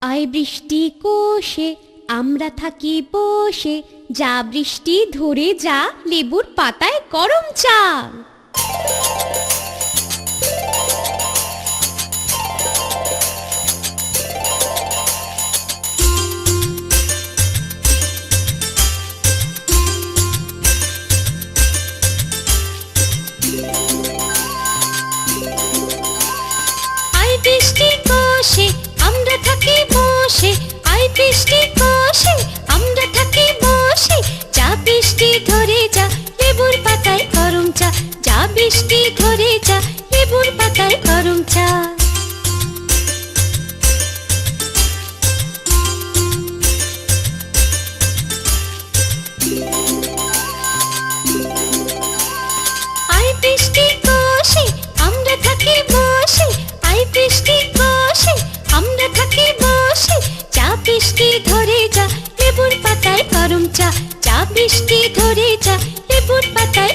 আয় বৃষ্টি কোষে আমরা থাকি বসে, যা বৃষ্টি ধরে যা লেবুর পাতায় গরম চা। আয় বৃষ্টি কোষে আমরা থাকি বসে, আয় বৃষ্টি কোষে আমরা থাকি বসে, যা বৃষ্টি ধরে যা লেবুর পাতায় গরম চা, যা বৃষ্টি ধরে যা লেবুর পাতায় গরম চা। আয় বৃষ্টি কোষে আমরা থাকি বসে, আয় বৃষ্টি কোষে আমরা থাকি বসে, যা বৃষ্টি ধরে যা লেবুর পাতায় গরম চা, যা বৃষ্টি ধরে যা লেবুর পাতায়